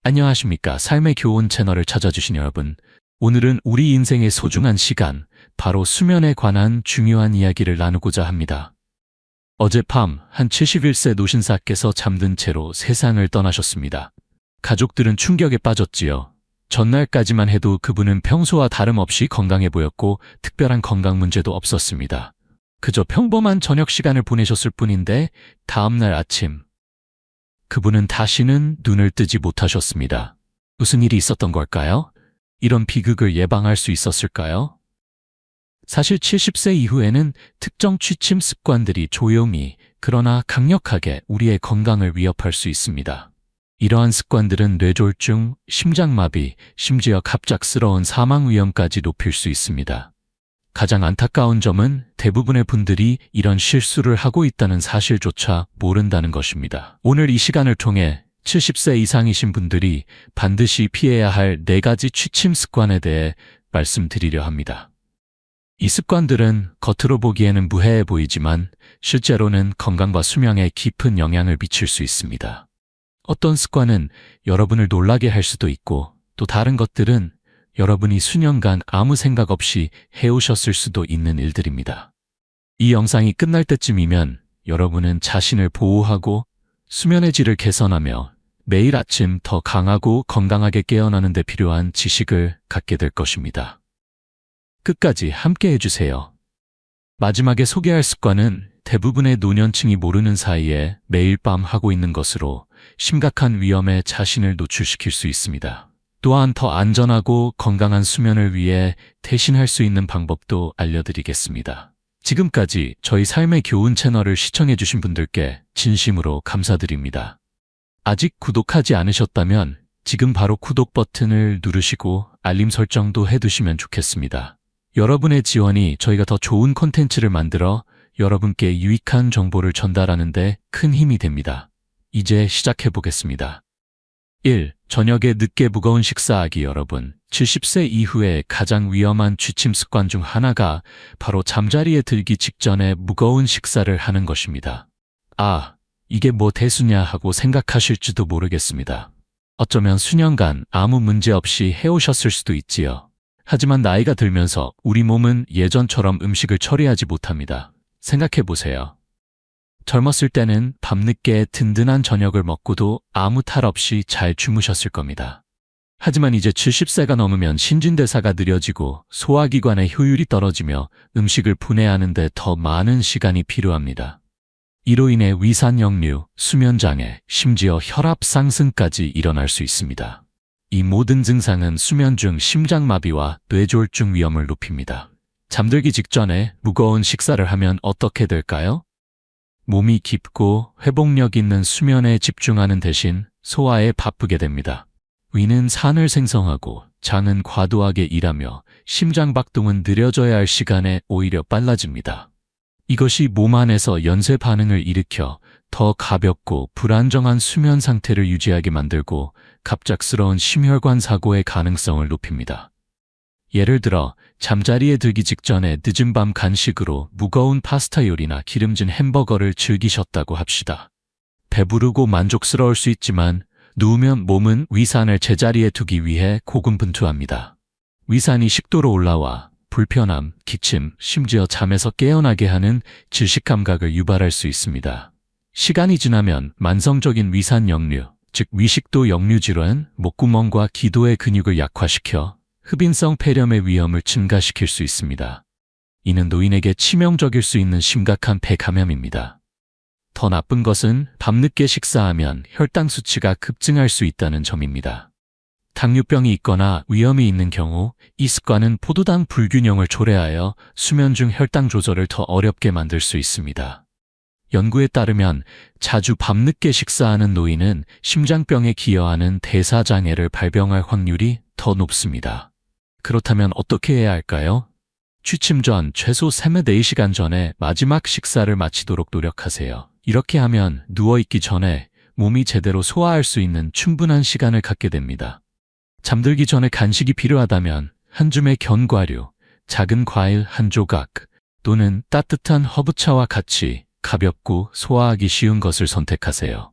안녕하십니까. 삶의 교훈 채널을 찾아주신 여러분. 오늘은 우리 인생의 소중한 시간, 바로 수면에 관한 중요한 이야기를 나누고자 합니다. 어젯밤 한 71세 노신사께서 잠든 채로 세상을 떠나셨습니다. 가족들은 충격에 빠졌지요. 전날까지만 해도 그분은 평소와 다름없이 건강해 보였고 특별한 건강 문제도 없었습니다. 그저 평범한 저녁 시간을 보내셨을 뿐인데 다음날 아침 그분은 다시는 눈을 뜨지 못하셨습니다. 무슨 일이 있었던 걸까요? 이런 비극을 예방할 수 있었을까요? 사실 70세 이후에는 특정 취침 습관들이 조용히 그러나 강력하게 우리의 건강을 위협할 수 있습니다. 이러한 습관들은 뇌졸중, 심장마비, 심지어 갑작스러운 사망 위험까지 높일 수 있습니다. 가장 안타까운 점은 대부분의 분들이 이런 실수를 하고 있다는 사실조차 모른다는 것입니다. 오늘 이 시간을 통해 70세 이상이신 분들이 반드시 피해야 할 4가지 취침 습관에 대해 말씀드리려 합니다. 이 습관들은 겉으로 보기에는 무해해 보이지만 실제로는 건강과 수명에 깊은 영향을 미칠 수 있습니다. 어떤 습관은 여러분을 놀라게 할 수도 있고 또 다른 것들은 여러분이 수년간 아무 생각 없이 해오셨을 수도 있는 일들입니다. 이 영상이 끝날 때쯤이면 여러분은 자신을 보호하고 수면의 질을 개선하며 매일 아침 더 강하고 건강하게 깨어나는 데 필요한 지식을 갖게 될 것입니다. 끝까지 함께 해주세요. 마지막에 소개할 습관은 대부분의 노년층이 모르는 사이에 매일 밤 하고 있는 것으로 심각한 위험에 자신을 노출시킬 수 있습니다. 또한 더 안전하고 건강한 수면을 위해 대신할 수 있는 방법도 알려드리겠습니다. 지금까지 저희 삶의 교훈 채널을 시청해주신 분들께 진심으로 감사드립니다. 아직 구독하지 않으셨다면 지금 바로 구독 버튼을 누르시고 알림 설정도 해두시면 좋겠습니다. 여러분의 지원이 저희가 더 좋은 콘텐츠를 만들어 여러분께 유익한 정보를 전달하는 데 큰 힘이 됩니다. 이제 시작해보겠습니다. 1. 저녁에 늦게 무거운 식사하기. 여러분, 70세 이후에 가장 위험한 취침 습관 중 하나가 바로 잠자리에 들기 직전에 무거운 식사를 하는 것입니다. 이게 뭐 대수냐 하고 생각하실지도 모르겠습니다. 어쩌면 수년간 아무 문제 없이 해오셨을 수도 있지요. 하지만 나이가 들면서 우리 몸은 예전처럼 음식을 처리하지 못합니다. 생각해보세요. 젊었을 때는 밤늦게 든든한 저녁을 먹고도 아무 탈 없이 잘 주무셨을 겁니다. 하지만 이제 70세가 넘으면 신진대사가 느려지고 소화기관의 효율이 떨어지며 음식을 분해하는 데 더 많은 시간이 필요합니다. 이로 인해 위산역류, 수면장애, 심지어 혈압 상승까지 일어날 수 있습니다. 이 모든 증상은 수면 중 심장마비와 뇌졸중 위험을 높입니다. 잠들기 직전에 무거운 식사를 하면 어떻게 될까요? 몸이 깊고 회복력 있는 수면에 집중하는 대신 소화에 바쁘게 됩니다. 위는 산을 생성하고 장은 과도하게 일하며 심장박동은 느려져야 할 시간에 오히려 빨라집니다. 이것이 몸 안에서 연쇄 반응을 일으켜 더 가볍고 불안정한 수면 상태를 유지하게 만들고 갑작스러운 심혈관 사고의 가능성을 높입니다. 예를 들어 잠자리에 들기 직전에 늦은 밤 간식으로 무거운 파스타 요리나 기름진 햄버거를 즐기셨다고 합시다. 배부르고 만족스러울 수 있지만 누우면 몸은 위산을 제자리에 두기 위해 고군분투합니다. 위산이 식도로 올라와 불편함, 기침, 심지어 잠에서 깨어나게 하는 질식 감각을 유발할 수 있습니다. 시간이 지나면 만성적인 위산 역류, 즉 위식도 역류 질환, 목구멍과 기도의 근육을 약화시켜 흡인성 폐렴의 위험을 증가시킬 수 있습니다. 이는 노인에게 치명적일 수 있는 심각한 폐감염입니다. 더 나쁜 것은 밤늦게 식사하면 혈당 수치가 급증할 수 있다는 점입니다. 당뇨병이 있거나 위험이 있는 경우 이 습관은 포도당 불균형을 초래하여 수면 중 혈당 조절을 더 어렵게 만들 수 있습니다. 연구에 따르면 자주 밤늦게 식사하는 노인은 심장병에 기여하는 대사장애를 발병할 확률이 더 높습니다. 그렇다면 어떻게 해야 할까요? 취침 전 최소 3-4시간 전에 마지막 식사를 마치도록 노력하세요. 이렇게 하면 누워있기 전에 몸이 제대로 소화할 수 있는 충분한 시간을 갖게 됩니다. 잠들기 전에 간식이 필요하다면 한 줌의 견과류, 작은 과일 한 조각 또는 따뜻한 허브차와 같이 가볍고 소화하기 쉬운 것을 선택하세요.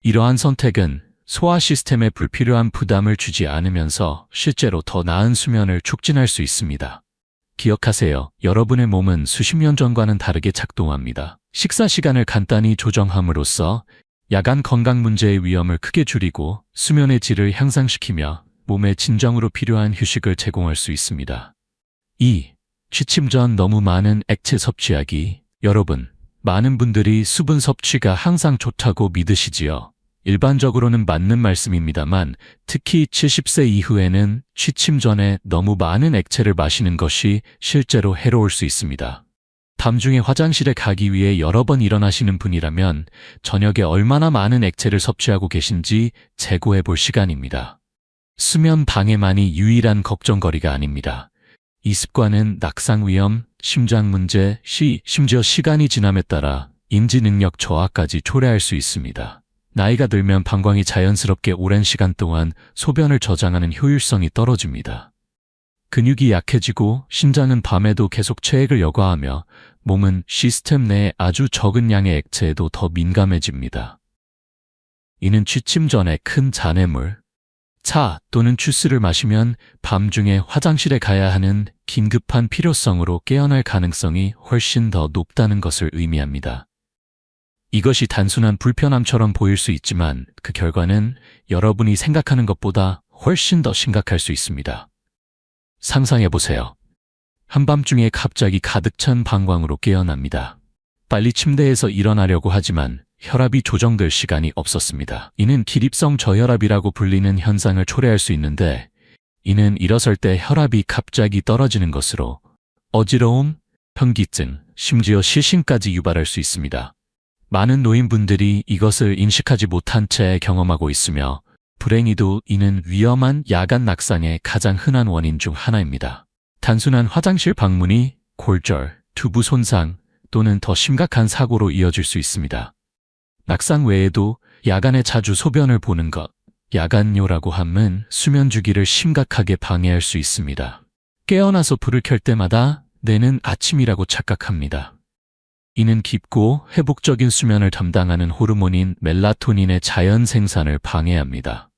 이러한 선택은 소화 시스템에 불필요한 부담을 주지 않으면서 실제로 더 나은 수면을 촉진할 수 있습니다. 기억하세요. 여러분의 몸은 수십 년 전과는 다르게 작동합니다. 식사 시간을 간단히 조정함으로써 야간 건강 문제의 위험을 크게 줄이고 수면의 질을 향상시키며 몸에 진정으로 필요한 휴식을 제공할 수 있습니다. 2. 취침 전 너무 많은 액체 섭취하기. 여러분, 많은 분들이 수분 섭취가 항상 좋다고 믿으시지요. 일반적으로는 맞는 말씀입니다만 특히 70세 이후에는 취침 전에 너무 많은 액체를 마시는 것이 실제로 해로울 수 있습니다. 밤중에 화장실에 가기 위해 여러 번 일어나시는 분이라면 저녁에 얼마나 많은 액체를 섭취하고 계신지 재고해 볼 시간입니다. 수면 방해만이 유일한 걱정거리가 아닙니다. 이 습관은 낙상 위험, 심장 문제, 심지어 시간이 지남에 따라 인지 능력 저하까지 초래할 수 있습니다. 나이가 들면 방광이 자연스럽게 오랜 시간 동안 소변을 저장하는 효율성이 떨어집니다. 근육이 약해지고 심장은 밤에도 계속 체액을 여과하며 몸은 시스템 내에 아주 적은 양의 액체에도 더 민감해집니다. 이는 취침 전에 큰 잔해물, 차 또는 주스를 마시면 밤중에 화장실에 가야 하는 긴급한 필요성으로 깨어날 가능성이 훨씬 더 높다는 것을 의미합니다. 이것이 단순한 불편함처럼 보일 수 있지만 그 결과는 여러분이 생각하는 것보다 훨씬 더 심각할 수 있습니다. 상상해보세요. 한밤중에 갑자기 가득 찬 방광으로 깨어납니다. 빨리 침대에서 일어나려고 하지만 혈압이 조정될 시간이 없었습니다. 이는 기립성 저혈압이라고 불리는 현상을 초래할 수 있는데 이는 일어설 때 혈압이 갑자기 떨어지는 것으로 어지러움, 현기증, 심지어 실신까지 유발할 수 있습니다. 많은 노인분들이 이것을 인식하지 못한 채 경험하고 있으며 불행히도 이는 위험한 야간 낙상의 가장 흔한 원인 중 하나입니다. 단순한 화장실 방문이 골절, 두부 손상 또는 더 심각한 사고로 이어질 수 있습니다. 낙상 외에도 야간에 자주 소변을 보는 것, 야간뇨라고 함은 수면 주기를 심각하게 방해할 수 있습니다. 깨어나서 불을 켤 때마다 내는 아침이라고 착각합니다. 이는 깊고 회복적인 수면을 담당하는 호르몬인 멜라토닌의 자연 생산을 방해합니다.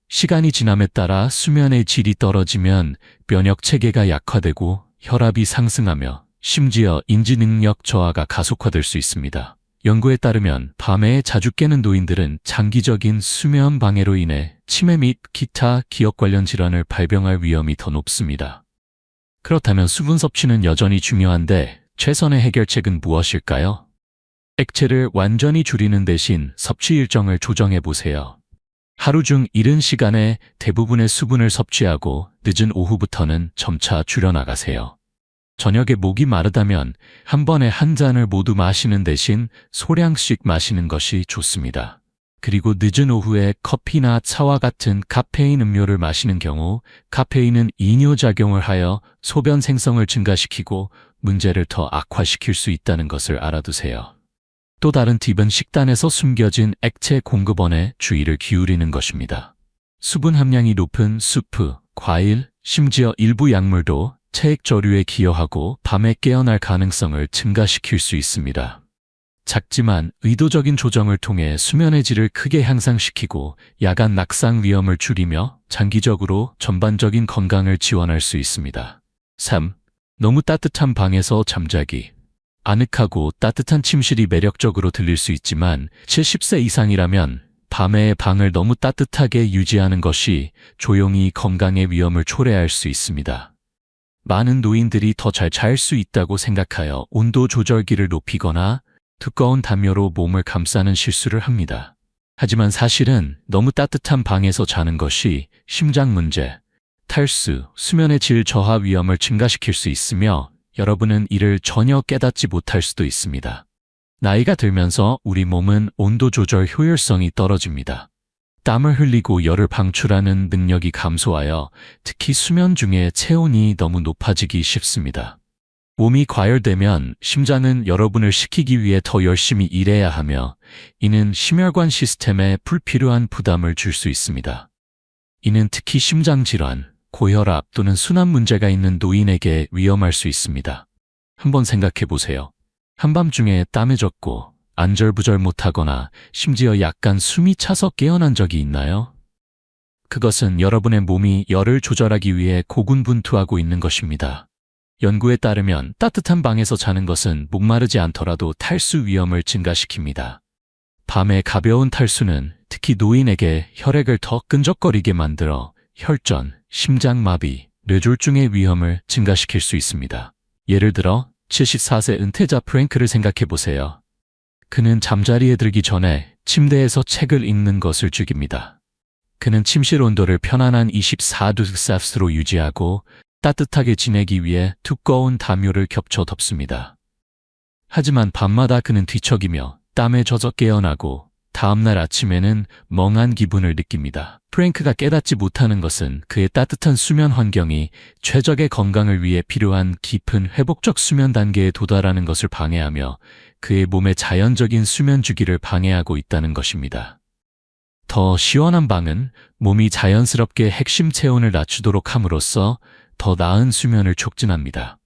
시간이 지남에 따라 수면의 질이 떨어지면 면역 체계가 약화되고 혈압이 상승하며 심지어 인지 능력 저하가 가속화될 수 있습니다. 연구에 따르면 밤에 자주 깨는 노인들은 장기적인 수면 방해로 인해 치매 및 기타 기억 관련 질환을 발병할 위험이 더 높습니다. 그렇다면 수분 섭취는 여전히 중요한데 최선의 해결책은 무엇일까요? 액체를 완전히 줄이는 대신 섭취 일정을 조정해 보세요. 하루 중 이른 시간에 대부분의 수분을 섭취하고 늦은 오후부터는 점차 줄여나가세요. 저녁에 목이 마르다면 한 번에 한 잔을 모두 마시는 대신 소량씩 마시는 것이 좋습니다. 그리고 늦은 오후에 커피나 차와 같은 카페인 음료를 마시는 경우 카페인은 이뇨작용을 하여 소변 생성을 증가시키고 문제를 더 악화시킬 수 있다는 것을 알아두세요. 또 다른 팁은 식단에서 숨겨진 액체 공급원에 주의를 기울이는 것입니다. 수분 함량이 높은 수프, 과일, 심지어 일부 약물도 체액 저류에 기여하고 밤에 깨어날 가능성을 증가시킬 수 있습니다. 작지만 의도적인 조정을 통해 수면의 질을 크게 향상시키고 야간 낙상 위험을 줄이며 장기적으로 전반적인 건강을 지원할 수 있습니다. 3. 너무 따뜻한 방에서 잠자기. 아늑하고 따뜻한 침실이 매력적으로 들릴 수 있지만 70세 이상이라면 밤에 방을 너무 따뜻하게 유지하는 것이 조용히 건강의 위험을 초래할 수 있습니다. 많은 노인들이 더 잘 잘 수 있다고 생각하여 온도 조절기를 높이거나 두꺼운 담요로 몸을 감싸는 실수를 합니다. 하지만 사실은 너무 따뜻한 방에서 자는 것이 심장 문제, 탈수, 수면의 질 저하 위험을 증가시킬 수 있으며 여러분은 이를 전혀 깨닫지 못할 수도 있습니다. 나이가 들면서 우리 몸은 온도 조절 효율성이 떨어집니다. 땀을 흘리고 열을 방출하는 능력이 감소하여 특히 수면 중에 체온이 너무 높아지기 쉽습니다. 몸이 과열되면 심장은 여러분을 식히기 위해 더 열심히 일해야 하며 이는 심혈관 시스템에 불필요한 부담을 줄 수 있습니다. 이는 특히 심장질환, 고혈압 또는 순환 문제가 있는 노인에게 위험할 수 있습니다. 한번 생각해 보세요. 한밤중에 땀에 젖고 안절부절 못하거나 심지어 약간 숨이 차서 깨어난 적이 있나요? 그것은 여러분의 몸이 열을 조절하기 위해 고군분투하고 있는 것입니다. 연구에 따르면 따뜻한 방에서 자는 것은 목마르지 않더라도 탈수 위험을 증가시킵니다. 밤에 가벼운 탈수는 특히 노인에게 혈액을 더 끈적거리게 만들어 혈전, 심장마비, 뇌졸중의 위험을 증가시킬 수 있습니다. 예를 들어 74세 은퇴자 프랭크를 생각해 보세요. 그는 잠자리에 들기 전에 침대에서 책을 읽는 것을 즐깁니다. 그는 침실 온도를 편안한 24도 셀시우스로 유지하고 따뜻하게 지내기 위해 두꺼운 담요를 겹쳐 덮습니다. 하지만 밤마다 그는 뒤척이며 땀에 젖어 깨어나고 다음날 아침에는 멍한 기분을 느낍니다. 프랭크가 깨닫지 못하는 것은 그의 따뜻한 수면 환경이 최적의 건강을 위해 필요한 깊은 회복적 수면 단계에 도달하는 것을 방해하며 그의 몸의 자연적인 수면 주기를 방해하고 있다는 것입니다. 더 시원한 방은 몸이 자연스럽게 핵심 체온을 낮추도록 함으로써 더 나은 수면을 촉진합니다.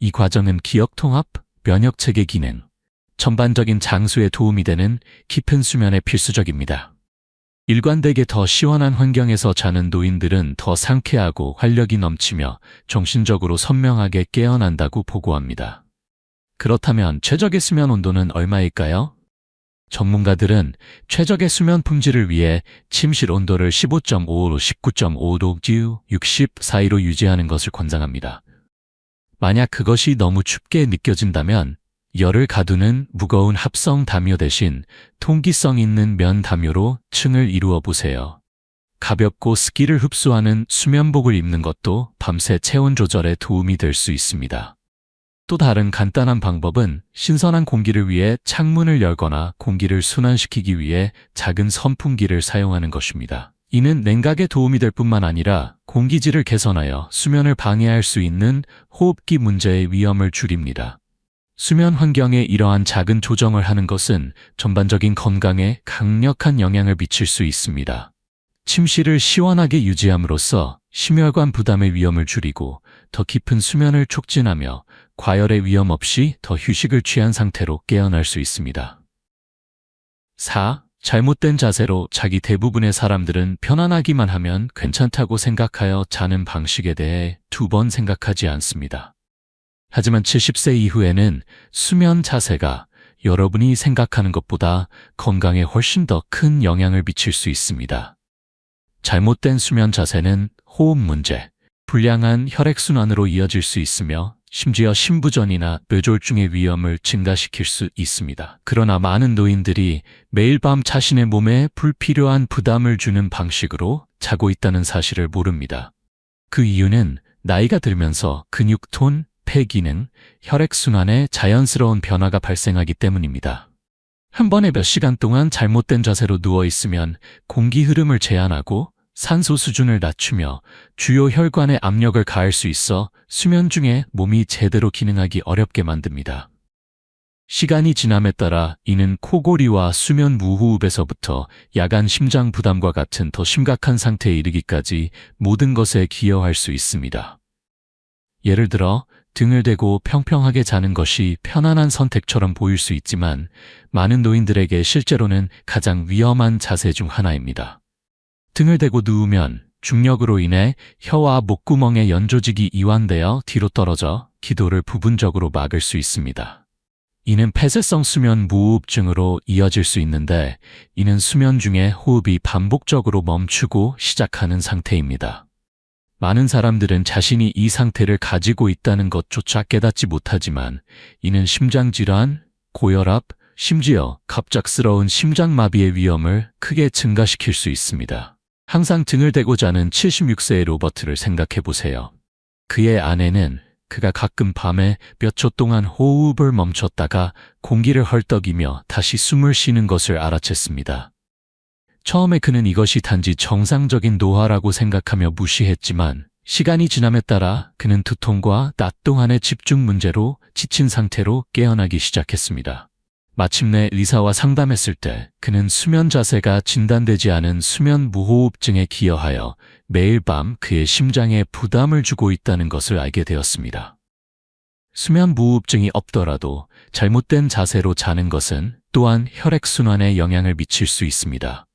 이 과정은 기억 통합, 면역 체계 기능, 전반적인 장수에 도움이 되는 깊은 수면에 필수적입니다. 일관되게 더 시원한 환경에서 자는 노인들은 더 상쾌하고 활력이 넘치며 정신적으로 선명하게 깨어난다고 보고합니다. 그렇다면 최적의 수면 온도는 얼마일까요? 전문가들은 최적의 수면 품질을 위해 침실 온도를 15.5로 19.5도, 60 사이로 유지하는 것을 권장합니다. 만약 그것이 너무 춥게 느껴진다면 열을 가두는 무거운 합성 담요 대신 통기성 있는 면 담요로 층을 이루어 보세요. 가볍고 습기를 흡수하는 수면복을 입는 것도 밤새 체온 조절에 도움이 될 수 있습니다. 또 다른 간단한 방법은 신선한 공기를 위해 창문을 열거나 공기를 순환시키기 위해 작은 선풍기를 사용하는 것입니다. 이는 냉각에 도움이 될 뿐만 아니라 공기질을 개선하여 수면을 방해할 수 있는 호흡기 문제의 위험을 줄입니다. 수면 환경에 이러한 작은 조정을 하는 것은 전반적인 건강에 강력한 영향을 미칠 수 있습니다. 침실을 시원하게 유지함으로써 심혈관 부담의 위험을 줄이고 더 깊은 수면을 촉진하며 과열의 위험 없이 더 휴식을 취한 상태로 깨어날 수 있습니다. 4. 잘못된 자세로 자기. 대부분의 사람들은 편안하기만 하면 괜찮다고 생각하여 자는 방식에 대해 2번 생각하지 않습니다. 하지만 70세 이후에는 수면 자세가 여러분이 생각하는 것보다 건강에 훨씬 더 큰 영향을 미칠 수 있습니다. 잘못된 수면 자세는 호흡 문제, 불량한 혈액순환으로 이어질 수 있으며 심지어 심부전이나 뇌졸중의 위험을 증가시킬 수 있습니다. 그러나 많은 노인들이 매일 밤 자신의 몸에 불필요한 부담을 주는 방식으로 자고 있다는 사실을 모릅니다. 그 이유는 나이가 들면서 근육톤, 폐 기능, 혈액순환에 자연스러운 변화가 발생하기 때문입니다. 한 번에 몇 시간 동안 잘못된 자세로 누워 있으면 공기 흐름을 제한하고 산소 수준을 낮추며 주요 혈관에 압력을 가할 수 있어 수면 중에 몸이 제대로 기능하기 어렵게 만듭니다. 시간이 지남에 따라 이는 코골이와 수면 무호흡에서부터 야간 심장 부담과 같은 더 심각한 상태에 이르기까지 모든 것에 기여할 수 있습니다. 예를 들어 등을 대고 평평하게 자는 것이 편안한 선택처럼 보일 수 있지만 많은 노인들에게 실제로는 가장 위험한 자세 중 하나입니다. 등을 대고 누우면 중력으로 인해 혀와 목구멍의 연조직이 이완되어 뒤로 떨어져 기도를 부분적으로 막을 수 있습니다. 이는 폐쇄성 수면 무호흡증으로 이어질 수 있는데 이는 수면 중에 호흡이 반복적으로 멈추고 시작하는 상태입니다. 많은 사람들은 자신이 이 상태를 가지고 있다는 것조차 깨닫지 못하지만 이는 심장질환, 고혈압, 심지어 갑작스러운 심장마비의 위험을 크게 증가시킬 수 있습니다. 항상 등을 대고 자는 76세의 로버트를 생각해 보세요. 그의 아내는 그가 가끔 밤에 몇 초 동안 호흡을 멈췄다가 공기를 헐떡이며 다시 숨을 쉬는 것을 알아챘습니다. 처음에 그는 이것이 단지 정상적인 노화라고 생각하며 무시했지만 시간이 지남에 따라 그는 두통과 낮 동안의 집중 문제로 지친 상태로 깨어나기 시작했습니다. 마침내 의사와 상담했을 때 그는 수면 자세가 진단되지 않은 수면 무호흡증에 기여하여 매일 밤 그의 심장에 부담을 주고 있다는 것을 알게 되었습니다. 수면 무호흡증이 없더라도 잘못된 자세로 자는 것은 또한 혈액순환에 영향을 미칠 수 있습니다.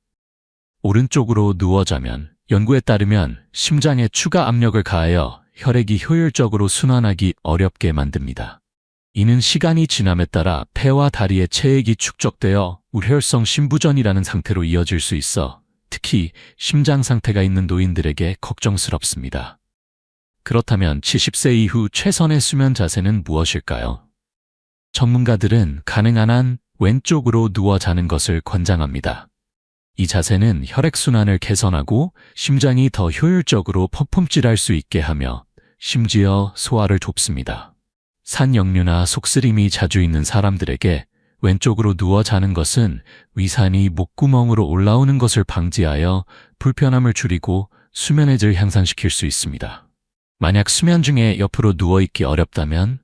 오른쪽으로 누워 자면 연구에 따르면 심장에 추가 압력을 가하여 혈액이 효율적으로 순환하기 어렵게 만듭니다. 이는 시간이 지남에 따라 폐와 다리에 체액이 축적되어 우혈성 심부전이라는 상태로 이어질 수 있어 특히 심장 상태가 있는 노인들에게 걱정스럽습니다. 그렇다면 70세 이후 최선의 수면 자세는 무엇일까요? 전문가들은 가능한 한 왼쪽으로 누워 자는 것을 권장합니다. 이 자세는 혈액순환을 개선하고 심장이 더 효율적으로 펌펌질할 수 있게 하며 심지어 소화를 돕습니다. 산역류나 속쓰림이 자주 있는 사람들에게 왼쪽으로 누워 자는 것은 위산이 목구멍으로 올라오는 것을 방지하여 불편함을 줄이고 수면의 질 향상시킬 수 있습니다. 만약 수면 중에 옆으로 누워있기 어렵다면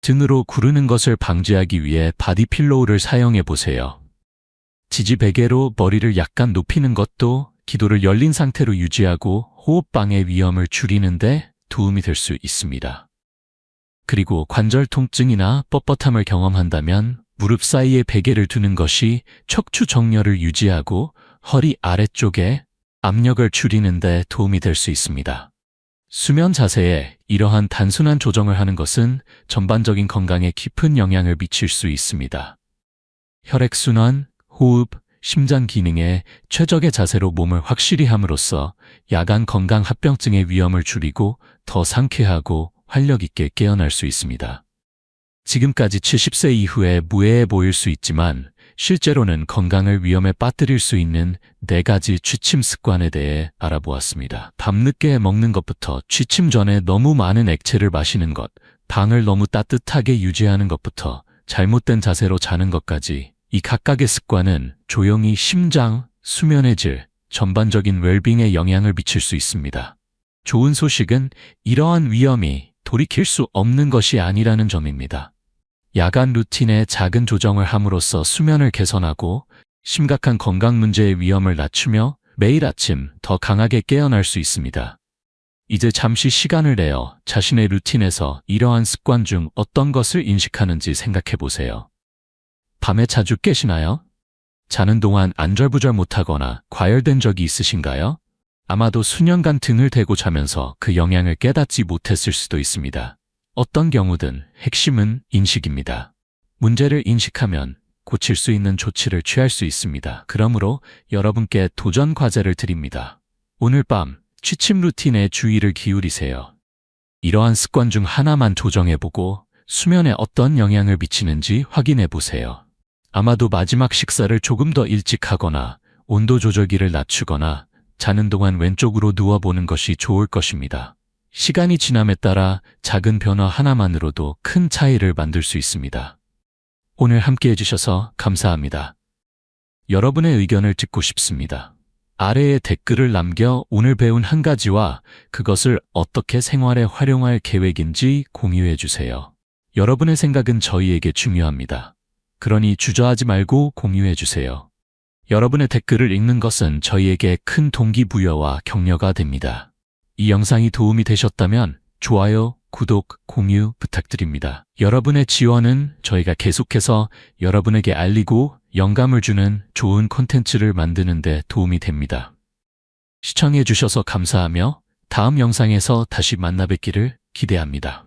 등으로 구르는 것을 방지하기 위해 바디필로우를 사용해 보세요. 지지베개로 머리를 약간 높이는 것도 기도를 열린 상태로 유지하고 호흡방해 위험을 줄이는 데 도움이 될 수 있습니다. 그리고 관절 통증이나 뻣뻣함을 경험한다면 무릎 사이에 베개를 두는 것이 척추 정렬을 유지하고 허리 아래쪽에 압력을 줄이는 데 도움이 될 수 있습니다. 수면 자세에 이러한 단순한 조정을 하는 것은 전반적인 건강에 깊은 영향을 미칠 수 있습니다. 혈액순환, 호흡, 심장 기능에 최적의 자세로 몸을 확실히 함으로써 야간 건강 합병증의 위험을 줄이고 더 상쾌하고 활력 있게 깨어날 수 있습니다. 지금까지 70세 이후에 무해해 보일 수 있지만 실제로는 건강을 위험에 빠뜨릴 수 있는 4가지 취침 습관에 대해 알아보았습니다. 밤늦게 먹는 것부터 취침 전에 너무 많은 액체를 마시는 것, 방을 너무 따뜻하게 유지하는 것부터 잘못된 자세로 자는 것까지 이 각각의 습관은 조용히 심장, 수면의 질, 전반적인 웰빙에 영향을 미칠 수 있습니다. 좋은 소식은 이러한 위험이 돌이킬 수 없는 것이 아니라는 점입니다. 야간 루틴에 작은 조정을 함으로써 수면을 개선하고 심각한 건강 문제의 위험을 낮추며 매일 아침 더 강하게 깨어날 수 있습니다. 이제 잠시 시간을 내어 자신의 루틴에서 이러한 습관 중 어떤 것을 인식하는지 생각해 보세요. 밤에 자주 깨시나요? 자는 동안 안절부절 못하거나 과열된 적이 있으신가요? 아마도 수년간 등을 대고 자면서 그 영향을 깨닫지 못했을 수도 있습니다. 어떤 경우든 핵심은 인식입니다. 문제를 인식하면 고칠 수 있는 조치를 취할 수 있습니다. 그러므로 여러분께 도전 과제를 드립니다. 오늘 밤 취침 루틴에 주의를 기울이세요. 이러한 습관 중 하나만 조정해보고 수면에 어떤 영향을 미치는지 확인해보세요. 아마도 마지막 식사를 조금 더 일찍 하거나 온도 조절기를 낮추거나 자는 동안 왼쪽으로 누워보는 것이 좋을 것입니다. 시간이 지남에 따라 작은 변화 하나만으로도 큰 차이를 만들 수 있습니다. 오늘 함께 해주셔서 감사합니다. 여러분의 의견을 듣고 싶습니다. 아래에 댓글을 남겨 오늘 배운 한 가지와 그것을 어떻게 생활에 활용할 계획인지 공유해 주세요. 여러분의 생각은 저희에게 중요합니다. 그러니 주저하지 말고 공유해 주세요. 여러분의 댓글을 읽는 것은 저희에게 큰 동기부여와 격려가 됩니다. 이 영상이 도움이 되셨다면 좋아요, 구독, 공유 부탁드립니다. 여러분의 지원은 저희가 계속해서 여러분에게 알리고 영감을 주는 좋은 콘텐츠를 만드는 데 도움이 됩니다. 시청해 주셔서 감사하며 다음 영상에서 다시 만나 뵙기를 기대합니다.